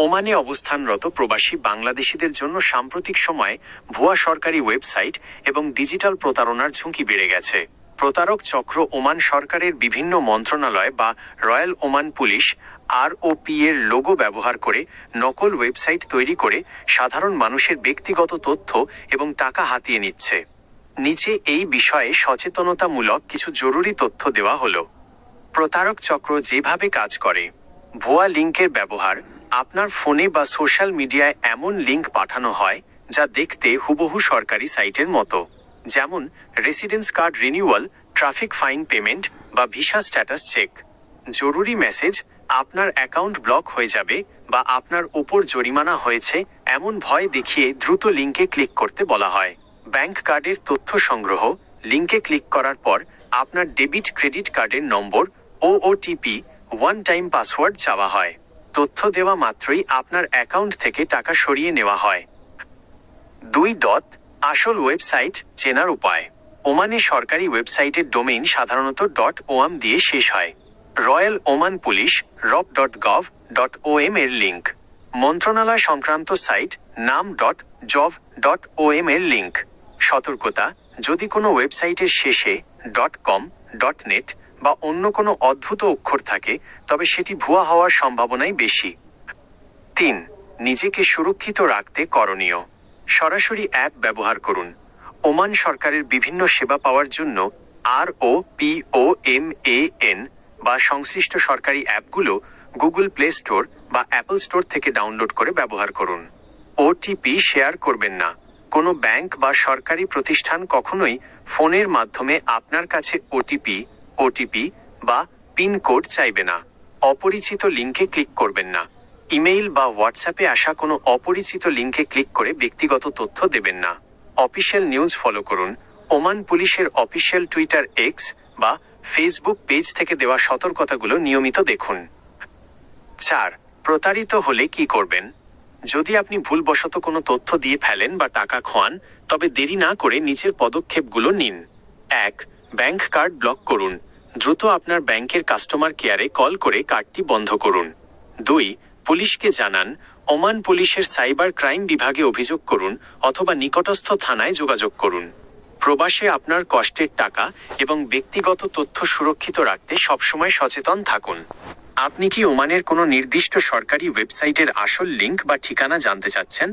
ওমানে অবস্থানরত প্রবাসী বাংলাদেশিদের জন্য সাম্প্রতিক সময়ে ভুয়া সরকারি ওয়েবসাইট এবং ডিজিটাল প্রতারণার ঝুঁকি বেড়ে গেছে। প্রতারক চক্র ওমান সরকারের বিভিন্ন মন্ত্রণালয় বা রয়্যাল ওমান পুলিশ ROP এর লোগো ব্যবহার করে নকল ওয়েবসাইট তৈরি করে সাধারণ মানুষের ব্যক্তিগত তথ্য এবং টাকা হাতিয়ে নিচ্ছে। নিচে এই বিষয়ে সচেতনতামূলক কিছু জরুরি তথ্য দেওয়া হলো। প্রতারক চক্র যেভাবে কাজ করে: ভুয়া লিঙ্কের ব্যবহার। আপনার ফোনে বা সোশ্যাল মিডিয়ায় এমন লিঙ্ক পাঠানো হয় যা দেখতে হুবহু সরকারি সাইটের মতো, যেমন residence card renewal, traffic fine payment বা ভিসা স্ট্যাটাস চেক। জরুরি মেসেজ: আপনার অ্যাকাউন্ট ব্লক হয়ে যাবে বা আপনার ওপর জরিমানা হয়েছে এমন ভয় দেখিয়ে দ্রুত লিঙ্কে ক্লিক করতে বলা হয়। ব্যাংক কার্ডের তথ্য সংগ্রহ। লিঙ্কে ক্লিক করার পর আপনার ডেবিট ক্রেডিট কার্ডের নম্বর ও OTP, ওয়ান টাইম পাসওয়ার্ড চাওয়া হয়। তথ্য দেওয়া মাত্রই আপনার অ্যাকাউন্ট থেকে টাকা সরিয়ে নেওয়া হয়। 2. আসল ওয়েবসাইট চেনার উপায়। ওমানে সরকারি ওয়েবসাইটের ডোমেইন সাধারণত .om দিয়ে শেষ হয়। রয়্যাল ওমান পুলিশ rop.gov.om এর লিঙ্ক। মন্ত্রণালয় সংক্রান্ত সাইট নাম .gov.om এর লিঙ্ক। সতর্কতা: যদি কোনো ওয়েবসাইটের শেষে .com, .net বা অন্য কোনো অদ্ভুত অক্ষর থাকে তবে সেটি ভুয়া হওয়ার সম্ভাবনাই বেশি। 3. নিজেকে সুরক্ষিত রাখতে করণীয়। সরাসরি অ্যাপ ব্যবহার করুন। ওমান সরকারের বিভিন্ন সেবা পাওয়ার জন্য ROPOMAN বা সংশ্লিষ্ট সরকারি অ্যাপগুলো গুগল প্লে স্টোর বা অ্যাপল স্টোর থেকে ডাউনলোড করে ব্যবহার করুন। OTP শেয়ার করবেন না। কোনো ব্যাংক বা সরকারি প্রতিষ্ঠান কখনোই ফোনের মাধ্যমে আপনার কাছে OTP বা পিন কোড চাইবে না। অপরিচিত লিঙ্কে ক্লিক করবেন না। ইমেইল বা হোয়াটসঅ্যাপে আসা কোনো অপরিচিত লিঙ্কে ক্লিক করে ব্যক্তিগত তথ্য দেবেন না। অফিসিয়াল নিউজ ফলো করুন। ওমান পুলিশের অফিসিয়াল টুইটার, এক্স বা ফেসবুক পেজ থেকে দেওয়া সতর্কতাগুলো নিয়মিত দেখুন। 4. প্রতারিত হলে কি করবেন? যদি আপনি ভুলবশত কোনো তথ্য দিয়ে ফেলেন বা টাকা খোয়ান, তবে দেরি না করে নিচের পদক্ষেপগুলো নিন। 1. ব্যাংক কার্ড ব্লক করুন। দ্রুত আপনার ব্যাংকের কাস্টমার কেয়ারে কল করে কার্ডটি বন্ধ করুন। 2. পুলিশকে জানান। ওমান পুলিশের সাইবার ক্রাইম বিভাগে অভিযোগ করুন অথবা নিকটস্থ থানায় যোগাযোগ করুন। প্রবাসে আপনার কষ্টের টাকা এবং ব্যক্তিগত তথ্য সুরক্ষিত রাখতে সবসময় সচেতন থাকুন। আপনি কি ওমানের কোনো নির্দিষ্ট সরকারি ওয়েবসাইটের আসল লিঙ্ক বা ঠিকানা জানতে চাচ্ছেন?